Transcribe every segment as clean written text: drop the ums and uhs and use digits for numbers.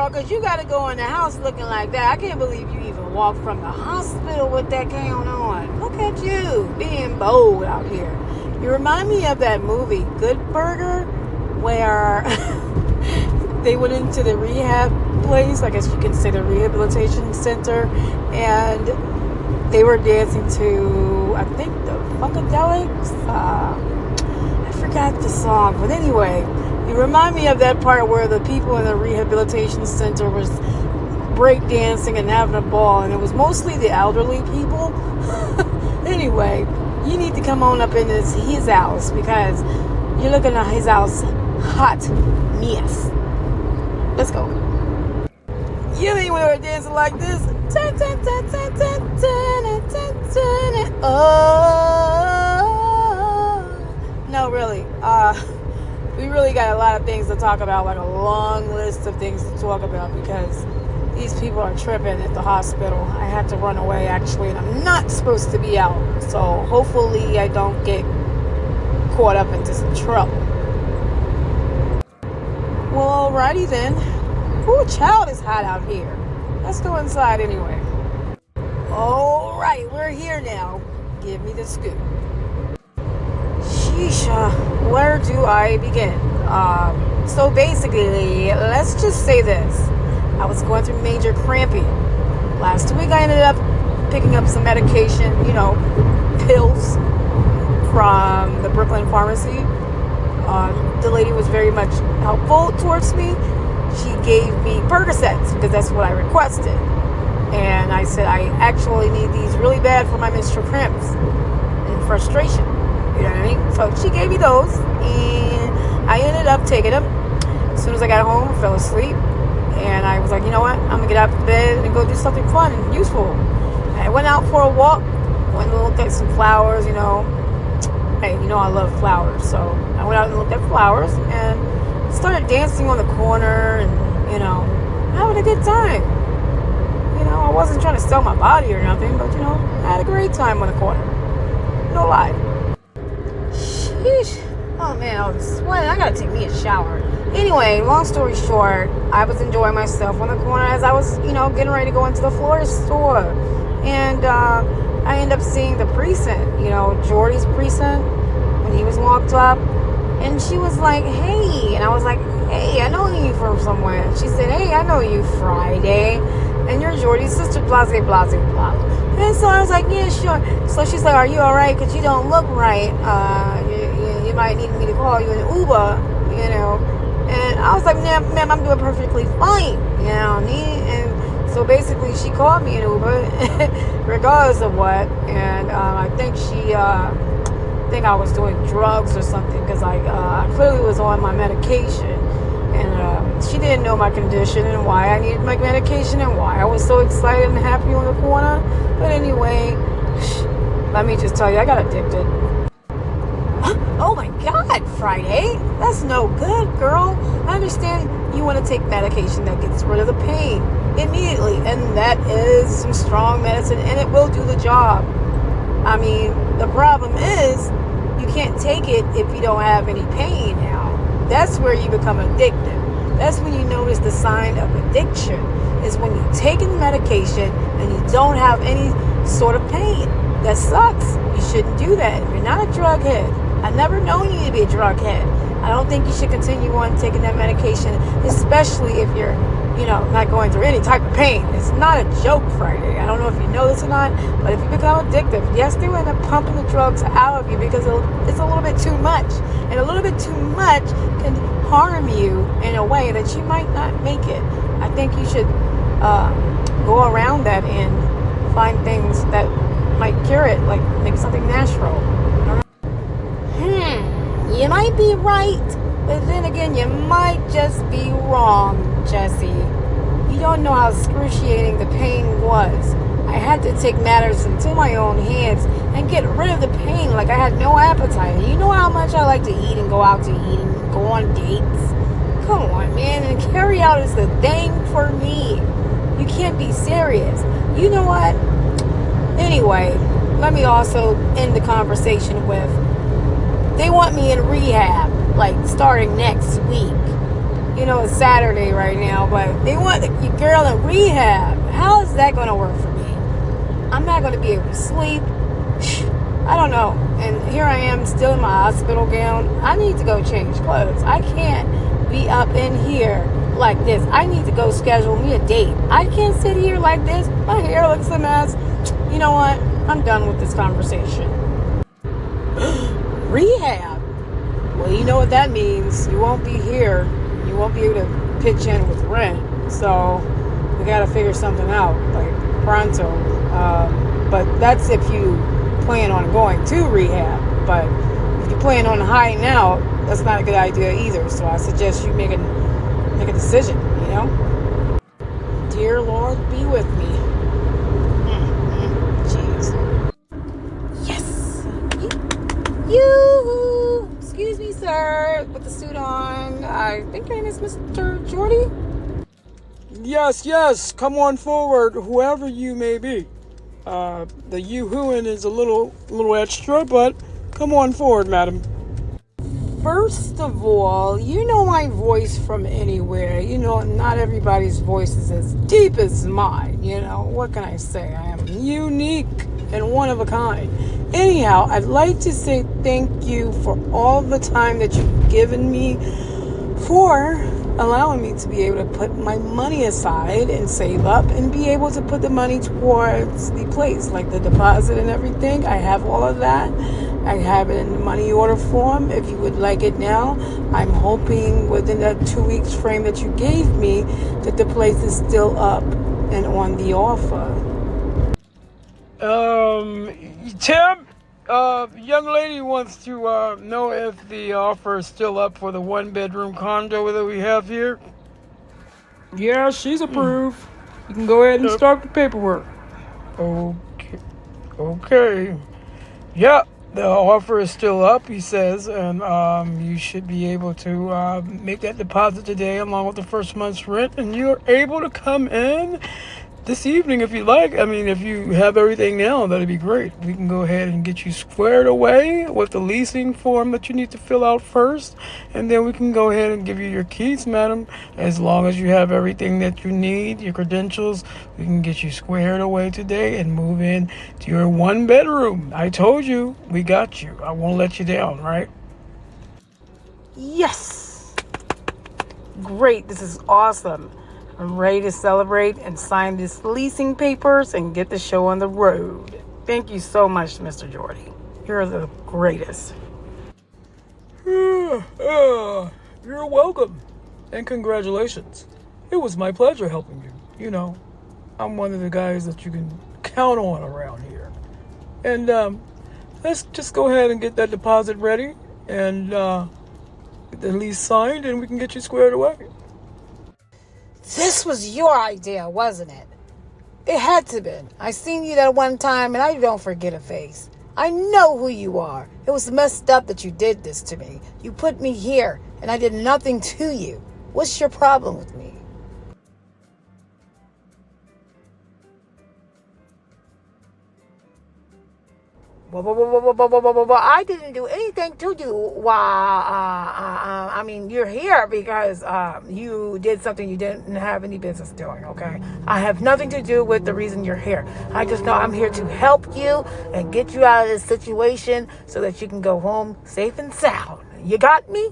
girl, because you got to go in the house looking like that. I can't believe you even walked from the hospital with that gown on. Look at you, being bold out here. You remind me of that movie, Good Burger, where they went into the rehab place, I guess you can say the rehabilitation center, and they were dancing to, I think, the Funkadelics. I forgot the song, but anyway, you remind me of that part where the people in the rehabilitation center was break dancing and having a ball, and it was mostly the elderly people. Anyway, you need to come on up in his house, because you're looking at his house hot mess. Let's go. You ain't when we're dancing like this. Oh, no, really. We really got a lot of things to talk about, like a long list of things to talk about, because these people are tripping at the hospital. I had to run away, actually, and I'm not supposed to be out. So hopefully I don't get caught up into some trouble. Well, alrighty then. Ooh, child, is hot out here. Let's go inside anyway. Alright, we're here now. Give me the scoop. Sheesh, where do I begin? So basically, let's just say this. I was going through major cramping. Last week I ended up picking up some medication, pills from the Brooklyn pharmacy. The lady was very much helpful towards me. She gave me Percocets because that's what I requested. And I said, I actually need these really bad for my menstrual cramps and frustration. You know what I mean? So she gave me those, and I ended up taking them. As soon as I got home, I fell asleep. And I was like, you know what? I'm going to get out of bed and go do something fun and useful. And I went out for a walk. Went and looked at some flowers, Hey, I love flowers. So I went out and looked at flowers and started dancing on the corner and, having a good time. I wasn't trying to sell my body or nothing, but, I had a great time on the corner. No lie. Sheesh. Oh, man, I was sweating. I got to take me a shower. Anyway, long story short, I was enjoying myself on the corner as I was, getting ready to go into the florist store. And I ended up seeing the Precinct, Jordy's Precinct, when he was locked up. And she was like, hey. And I was like, hey, I know you from somewhere. She said, hey, I know you, FriDay. And you're Jordy's sister, blase, blase, blah. And so I was like, yeah, sure. So she's like, are you all right? Because you don't look right. You might need me to call you an Uber, And I was like, ma'am, I'm doing perfectly fine, And so basically, she called me an Uber, regardless of what. And I think I was doing drugs or something, because I clearly was on my medication. And she didn't know my condition and why I needed my medication and why I was so excited and happy on the corner. But anyway, let me just tell you, I got addicted. Oh my God, FriDay, that's no good, girl. I understand you want to take medication that gets rid of the pain immediately, and that is some strong medicine, and it will do the job. I mean, the problem is you can't take it if you don't have any pain now. That's where you become addicted. That's when you notice the sign of addiction, is when you're taking medication and you don't have any sort of pain. That sucks. You shouldn't do that. You're not a drug head. I've never known you to be a drug head. I don't think you should continue on taking that medication, especially if you're, not going through any type of pain. It's not a joke, FriDay. I don't know if you know this or not, but if you become addictive, yes, they will end up pumping the drugs out of you because it's a little bit too much. And a little bit too much can harm you in a way that you might not make it. I think you should go around that and find things that might cure it, like maybe something natural. You might be right, but then again, you might just be wrong, Jesse. You don't know how excruciating the pain was. I had to take matters into my own hands and get rid of the pain like I had no appetite. You know how much I like to eat and go out to eat and go on dates? Come on, man, and carry out is the thing for me. You can't be serious. You know what? Anyway, let me also end the conversation with, they want me in rehab, like starting next week. It's Saturday right now, but they want your girl in rehab. How is that going to work for me? I'm not going to be able to sleep. I don't know. And here I am still in my hospital gown. I need to go change clothes. I can't be up in here like this. I need to go schedule me a date. I can't sit here like this. My hair looks a mess. You know what? I'm done with this conversation. Rehab. Well, you know what that means. You won't be here. You won't be able to pitch in with rent. So we got to figure something out, like pronto. But that's if you plan on going to rehab. But if you plan on hiding out, that's not a good idea either. So I suggest you make a decision, Dear Lord, be with me. Jeez. Yes. You. Excuse me, sir, with the suit on. I think your name is Mr. Jordy? Yes. Come on forward, whoever you may be. The yoo-hooing is a little extra, but come on forward, madam. First of all, you know my voice from anywhere. Not everybody's voice is as deep as mine. What can I say? I am unique and one of a kind. Anyhow, I'd like to say thank you for all the time that you've given me, for allowing me to be able to put my money aside and save up and be able to put the money towards the place, like the deposit and everything. I have all of that. I have it in the money order form. If you would like it now, I'm hoping within that 2 weeks frame that you gave me that the place is still up and on the offer. Tim, young lady wants to know if the offer is still up for the 1-bedroom condo that we have here. Yeah, she's approved. You can go ahead and start the paperwork. Okay. Yeah, the offer is still up, he says, and you should be able to make that deposit today along with the first month's rent, and you're able to come in this evening if you like. I mean, if you have everything now, that'd be great. We can go ahead and get you squared away with the leasing form that you need to fill out first, and then we can go ahead and give you your keys, madam. As long as you have everything that you need, your credentials, we can get you squared away today and move in to your 1-bedroom. I told you, we got you. I won't let you down, right? Yes. Great. This is awesome. I'm ready to celebrate and sign these leasing papers and get the show on the road. Thank you so much, Mr. Jordy. You're the greatest. You're welcome. And congratulations. It was my pleasure helping you. I'm one of the guys that you can count on around here. And let's just go ahead and get that deposit ready and get the lease signed, and we can get you squared away. This was your idea, wasn't it? It had to be. I seen you that one time, and I don't forget a face. I know who you are. It was messed up that you did this to me. You put me here, and I did nothing to you. What's your problem with me? I didn't do anything to you. I mean, you're here because you did something you didn't have any business doing, okay? I have nothing to do with the reason you're here. I just know I'm here to help you and get you out of this situation so that you can go home safe and sound. You got me?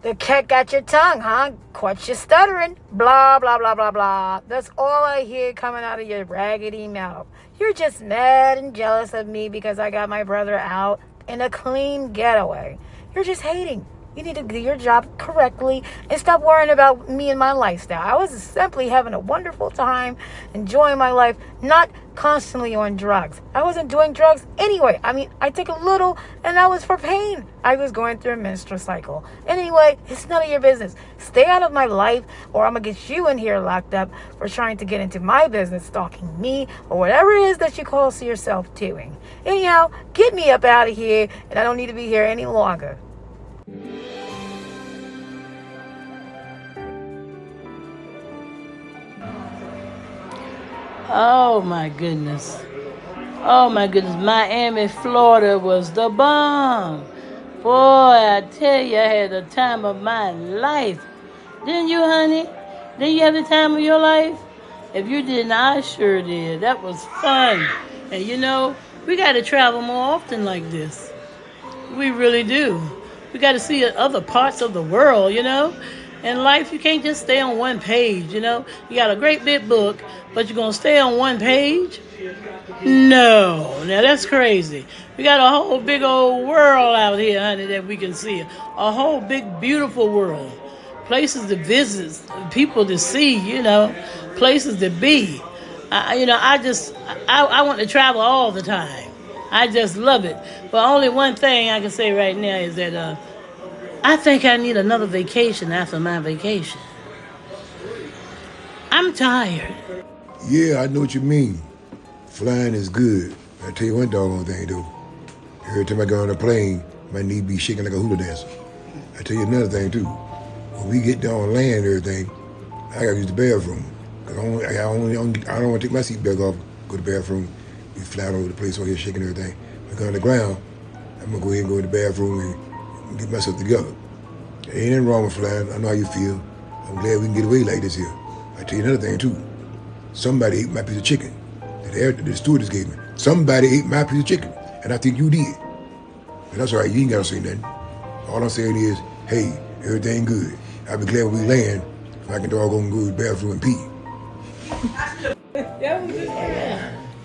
The cat got your tongue, huh? Caught you stuttering. Blah, blah, blah, blah, blah. That's all I hear coming out of your raggedy mouth. You're just mad and jealous of me because I got my brother out in a clean getaway. You're just hating. You need to do your job correctly and stop worrying about me and my lifestyle. I was simply having a wonderful time, enjoying my life, not constantly on drugs. I wasn't doing drugs anyway. I mean, I took a little, and that was for pain. I was going through a menstrual cycle. Anyway, it's none of your business. Stay out of my life, or I'm going to get you in here locked up for trying to get into my business, stalking me, or whatever it is that you call yourself doing. Anyhow, get me up out of here, and I don't need to be here any longer. Oh my goodness. Miami, Florida was the bomb. Boy, I tell you, I had the time of my life. Didn't you, honey? Didn't you have the time of your life? If you didn't, I sure did. That was fun. And you know, we got to travel more often like this. We really do. We got to see other parts of the world, you know? In life, you can't just stay on one page, you know? You got a great big book, but you're going to stay on one page? No. Now, that's crazy. We got a whole big old world out here, honey, that we can see. A whole big, beautiful world. Places to visit, people to see, you know? Places to be. I want to travel all the time. I just love it. But only one thing I can say right now is that I think I need another vacation after my vacation. I'm tired. Yeah, I know what you mean. Flying is good. I tell you one doggone thing, though. Every time I get on a plane, my knee be shaking like a hula dancer. I tell you another thing, too. When we get down on land and everything, I gotta use the bathroom. Cause I don't want to take my seatbelt off, go to the bathroom, be flying over the place on here shaking everything. When I go on the ground, I'm gonna go ahead and go in the bathroom and get myself together. There ain't nothing wrong with flying. I know how you feel. I'm glad we can get away like this here. I tell you another thing too. Somebody ate my piece of chicken that the stewardess gave me. Somebody ate my piece of chicken, and I think you did. But that's all right. You ain't gotta say nothing. All I'm saying is, hey, everything good. I'll be glad when we land if I can doggone go to the bathroom and pee.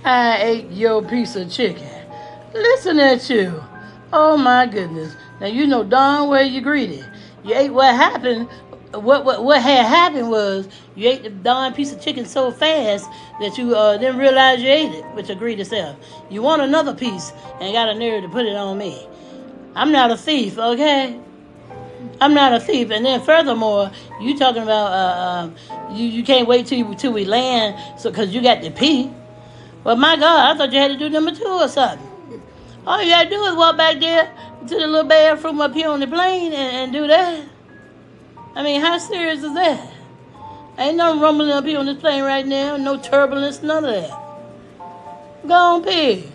I ate your piece of chicken. Listen at you. Oh my goodness. Now you know darn well you greedy. You ate what happened. What had happened was you ate the darn piece of chicken so fast that you didn't realize you ate it with your greedy self. You want another piece and got a nerve to put it on me. I'm not a thief, okay? I'm not a thief. And then furthermore, you talking about you can't wait till we land so because you got to pee. Well, my God, I thought you had to do number 2 or something. All you got to do is walk back there to the little bathroom up here on the plane and do that. I mean, how serious is that? Ain't nothing rumbling up here on this plane right now. No turbulence, none of that. Go on, pee.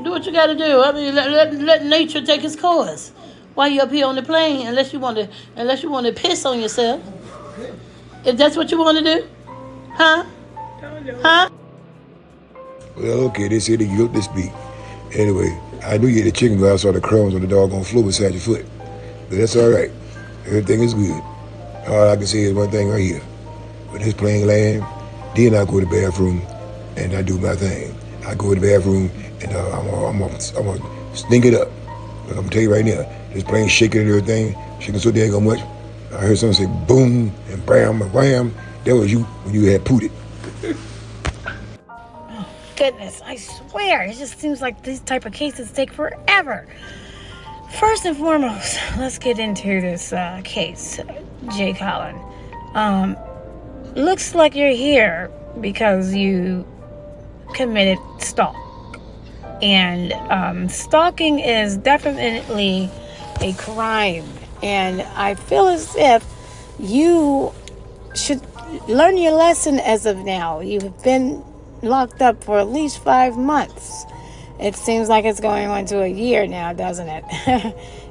Do what you got to do. I mean, let nature take its course. While you up here on the plane, unless you want to piss on yourself. If that's what you want to do, huh? Huh? Well, okay, they said that you look this big. Anyway, I knew you ate the chicken, but I saw the crumbs on the doggone floor beside your foot. But that's all right. Everything is good. All I can say is one thing right here. When this plane land, then I go to the bathroom and I do my thing. I go to the bathroom and I'm gonna stink it up. But I'm gonna tell you right now, this plane shaking and everything, shaking so daggone much. I heard someone say boom and bam and wham. That was you when you had pooted. Goodness, I swear, it just seems like these type of cases take forever. First and foremost, let's get into this case, Jay Collin. Looks like you're here because you committed stalk. And stalking is definitely a crime. And I feel as if you should learn your lesson as of now. You've been locked up for at least 5 months. It seems like it's going on to a year now, doesn't it?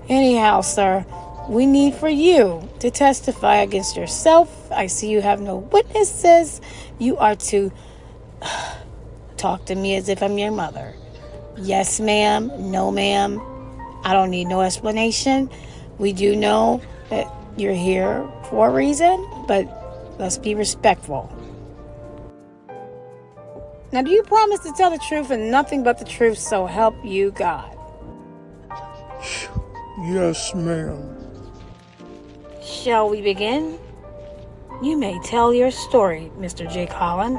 Anyhow, sir, we need for you to testify against yourself. I see you have no witnesses. You are to talk to me as if I'm your mother. Yes, ma'am. No, ma'am. I don't need no explanation. We do know that you're here for a reason, but let's be respectful. Now, do you promise to tell the truth and nothing but the truth, so help you God? Yes, ma'am. Shall we begin? You may tell your story, Mr. J. Collin.